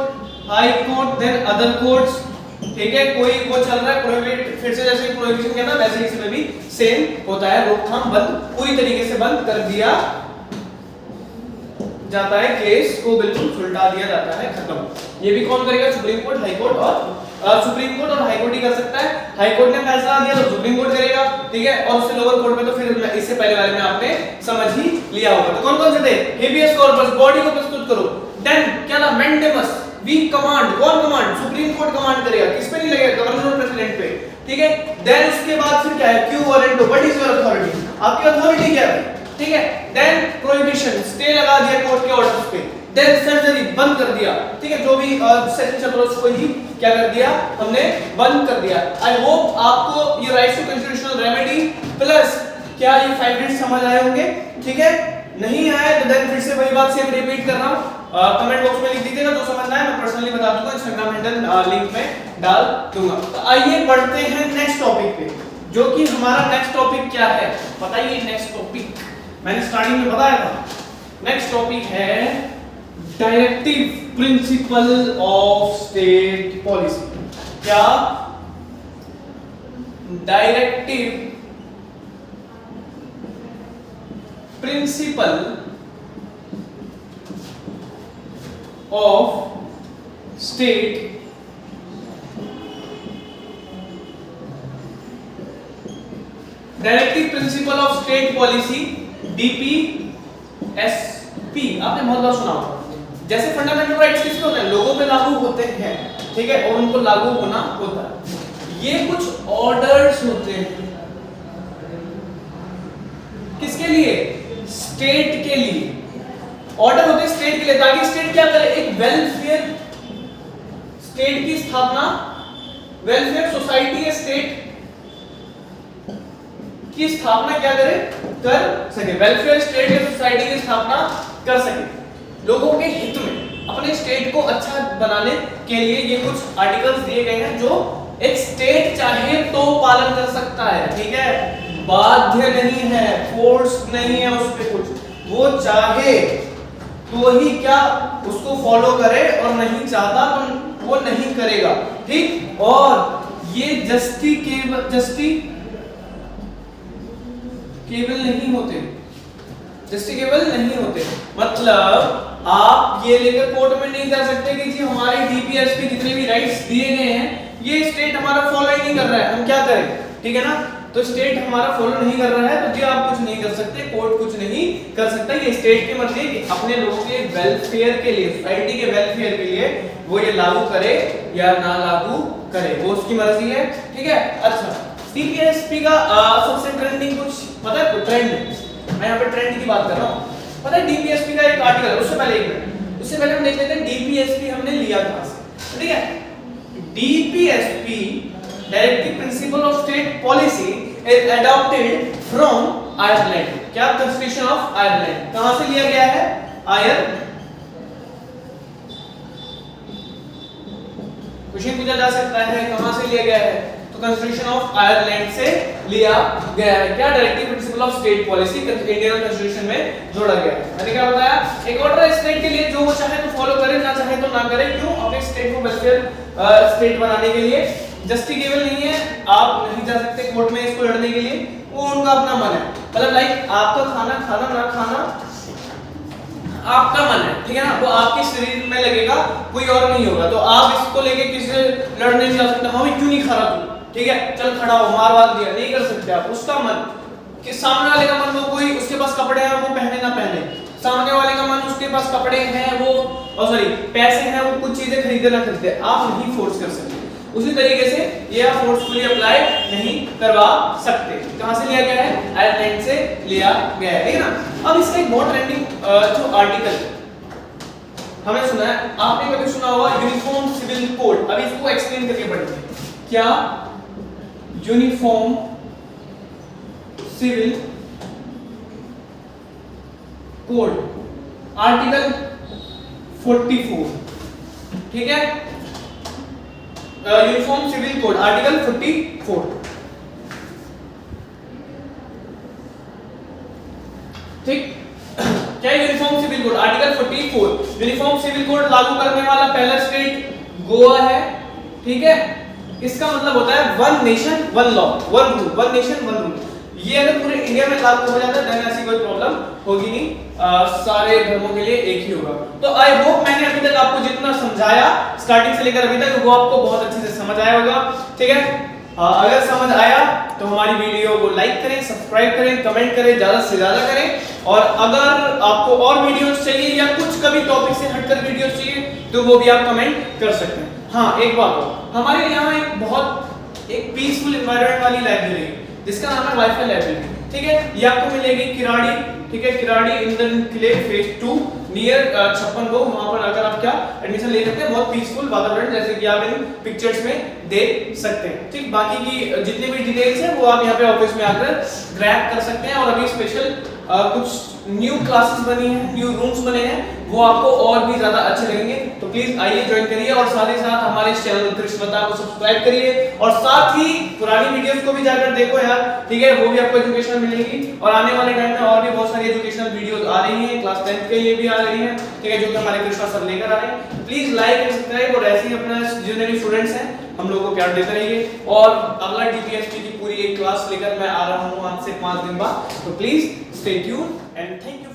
high court, then other courts, ठीक है। कोई वो चल रहा है प्रोहिबिट, फिर से जैसे प्रोहिबिशन किया था वैसे इसमें भी सेम होता है, रोकथाम बंद, पूरी तरीके से बंद कर दिया जाता है, केस को बिल्कुल सुलटा दिया जाता है, खत्म। ये भी कौन करेगा, सुप्रीम कोर्ट, हाई कोर्ट, और सुप्रीम कोर्ट और हाई कोर्ट ही कर सकता है। हाई कोर्ट ने फैसला दिया तो सुप्रीम कोर्ट करेगा, ठीक है। और उससे लोअर कोर्ट में तो फिर इससे पहले वाले में आपने समझ ही लिया होगा। तो कौन कौन से थे, हेबियस कॉर्पस, बॉडी को प्रस्तुत करो, देन क्या ना, मैंडेमस, वी कमांड, कौन कमांड, सुप्रीम कोर्ट कमांड करेगा, किस पे नहीं लगेगा, गवर्नर और प्रेसिडेंट पे, ठीक है। देन उसके बाद फिर क्या है, Q warrant, what is your authority, आपकी अथॉरिटी क्या है, ठीक है। देन प्रोहिबिशन, स्टे लगा दिया कोर्ट के ऑर्डर्स पे, देन सर्जरी बंद कर दिया, ठीक है। जो भी सेशन चल रहा है उसको ही क्या कर दिया, हमने बंद कर दिया। आई होप आपको ये rights to constitutional remedy plus क्या ये 5 मिनट समझ आए होंगे, ठीक है। नहीं आए तो देन फिर से वही बात सेम रिपीट कर रहा हूं, कमेंट बॉक्स में लिख दीजिएगा, जो समझना है मैं पर्सनली बता दूंगा, इंस्टाग्राम हैंडल लिंक में डाल दूंगा। तो आइए बढ़ते हैं नेक्स्ट टॉपिक पे, जो कि हमारा नेक्स्ट टॉपिक क्या है, बताइए। नेक्स्ट टॉपिक मैंने स्टार्टिंग में बताया था, नेक्स्ट टॉपिक है directive principle of state policy. क्या? Directive principle of state directive principle of state policy DPSP आपने बहुत बार सुना होगा। जैसे फंडामेंटल राइट्स किस पे होते हैं? लोगों पे लागू होते हैं, ठीक है, और उनको लागू होना होता है। ये कुछ ऑर्डर्स होते हैं किसके लिए? स्टेट के लिए। ऑर्डर होते हैं स्टेट के लिए, ताकि स्टेट क्या करे? एक वेलफेयर स्टेट की स्थापना, वेलफेयर सोसाइटी या स्टेट की स्थापना क्या करे? कर सके। वेलफेयर स्टेट या सोसाइटी की स्थापना कर सके लोगों के हित में, अपने स्टेट को अच्छा बनाने के लिए। ये कुछ आर्टिकल्स दिए गए हैं जो एक स्टेट चाहे तो पालन कर सकता है, ठीक है, बाध्य नहीं है, फोर्स नहीं है उस पे कुछ, वो चाहे तो ही क्या उसको फॉलो करे, और नहीं चाहता तो वो नहीं करेगा, ठीक। और ये जस्टिकेबल नहीं होते, जस्टिकेबल नहीं होते। मतलब आप ये लेकर कोर्ट में नहीं जा सकते कि जी हमारे डीपीएसपी जितने भी राइट्स दिए गए हैं ये स्टेट हमारा फॉलो ही नहीं कर रहा है, हम क्या करें, ठीक है ना। तो स्टेट हमारा फॉलो नहीं कर रहा है तो जी आप कुछ नहीं कर सकते, कोर्ट कुछ नहीं कर सकता। ये स्टेट की मर्जी है कि अपने लोगों के वेलफेयर के लिए, सोसाइटी के वेलफेयर के लिए वो ये लागू करे या ना लागू करे, वो उसकी मर्जी है, ठीक है। अच्छा, डीपीएसपी का सबसे ट्रेंडिंग कुछ पता है? ट्रेंड, मैं यहाँ पे ट्रेंड की बात कर रहा हूँ। पता है डीपीएसपी का एक आर्टिकल, उससे पहले हम देख लेते हैं डीपीएसपी हमने लिया कहां से, ठीक है। DPSP directive principle of state policy is adopted from Ireland. क्या? Constitution of Ireland. कहां से लिया गया है? आयरलैंड। क्वेश्चन पूछा जा सकता है कहां से लिया गया है, तो कॉन्स्टिट्यूशन ऑफ आयरलैंड से लिया गया है। क्या? Directive principle of state policy Indian constitution में जोड़ा गया है। मैंने क्या बताया? एक ऑर्डर है स्टेट के लिए, जो वो चाहे तो फॉलो करे, ना चाहे तो ना करे। क्यों? अपने स्टेट को वेलफेयर स्टेट बनाने के लिए। जस्टिकेबल नहीं है, आप नहीं जा सकते कोर्ट में इसको लड़ने के लिए, वो उनका अपना मन है। मतलब लाइक आपका खाना खाना ना खाना आपका मन है, ठीक है ना, वो आपके शरीर में लगेगा, कोई और नहीं होगा। तो आप इसको लेके किसी से लड़ने नहीं जा सकते, मम्मी क्यों नहीं खा रहा तू, ठीक है, चल खड़ा हो, मार वार दिया, नहीं कर सकते आप। उसका मन कि सामने वाले का मन, वो कोई उसके पास कपड़े हैं वो पहने ना पहने, सामने वाले का मन उसके पास कपड़े हैं वो पैसे हैं वो कुछ चीजें खरीदे ना खरीदे, आप नहीं फोर्स कर सकते। उसी तरीके से ये आप फोर्सफुली अप्लाई नहीं करवा सकते। कहां से लिया गया है? आयरलैंड से लिया गया है, ठीक है ना। अब इसका एक बहुत ट्रेंडिंग जो आर्टिकल हमने सुना है, आपने कभी सुना होगा यूनिफॉर्म सिविल कोड। अभी इसको एक्सप्लेन करके पढ़ेंगे। क्या? यूनिफॉर्म सिविल कोड आर्टिकल 44, ठीक है। यूनिफॉर्म सिविल कोड आर्टिकल 44, ठीक। क्या? Uniform civil code article 44। Uniform civil code लागू करने वाला पहला स्टेट गोवा है, ठीक है। इसका मतलब होता है one nation one law, one rule, one nation one rule. ये अगर पूरे इंडिया में लागू हो जाता है देन ऐसी कोई प्रॉब्लम होगी नहीं, सारे धर्मों के लिए एक ही होगा। तो आई होप मैंने अभी तक आपको जितना समझाया स्टार्टिंग से लेकर अभी तक वो आपको बहुत अच्छे से समझ आया होगा, ठीक है। अगर समझ आया तो हमारी वीडियो को लाइक करें, सब्सक्राइब करें, कमेंट करें, ज्यादा से ज्यादा करें। और अगर आपको और वीडियोस चाहिए या कुछ कभी टॉपिक से हटकर वीडियोस चाहिए तो वो भी आप कमेंट कर सकते हैं। हाँ, एक बात हो, हमारे यहाँ एक पीसफुल एनवायरनमेंट वाली लाइब्रेरी है जिसका नाम है वाईफाई लाइब्रेरी, ठीक है। ये आपको मिलेगी किराड़ी, ठीक है, किराड़ी इंदन किले फेज 2 नियर 56 गो। वहां पर अगर आप क्या एडमिशन ले सकते हैं, बहुत पीसफुल वातावरण जैसे कि आप इन पिक्चर्स में देख सकते हैं, ठीक। बाकी की जितनी भी डिटेल्स है वो आप यहाँ पे ऑफिस में आकर ग्रैब कर सकते हैं। और अभी स्पेशल कुछ न्यू क्लासेस बनी है, न्यू रूम्स बने हैं, वो आपको और भी ज्यादा अच्छे लगेंगे। तो प्लीज आइए ज्वाइन करिए और साथ ही साथ हमारे इस चैनल कृष्णवता को सब्सक्राइब करिए और साथ ही पुरानी वीडियोस को भी जाकर देखो यार, ठीक है, वो भी आपको एजुकेशनल मिलेगी। और आने वाले टाइम में और भी बहुत सारी एजुकेशनल वीडियोस आ रही हैं, क्लास 10th के लिए भी आ रही हैं, ठीक है, जो कि हमारे कृष्णा सर लेकर आ रहे हैं। प्लीज लाइक एंड सब्सक्राइब और ऐसे ही अपना जितने भी स्टूडेंट्स हैं हम लोगों को प्यार देते रहिए। और अगला डीपीएसपी की पूरी एक क्लास लेकर मैं आ रहा हूं आज से 5 दिन बाद, तो please stay tune and thank you.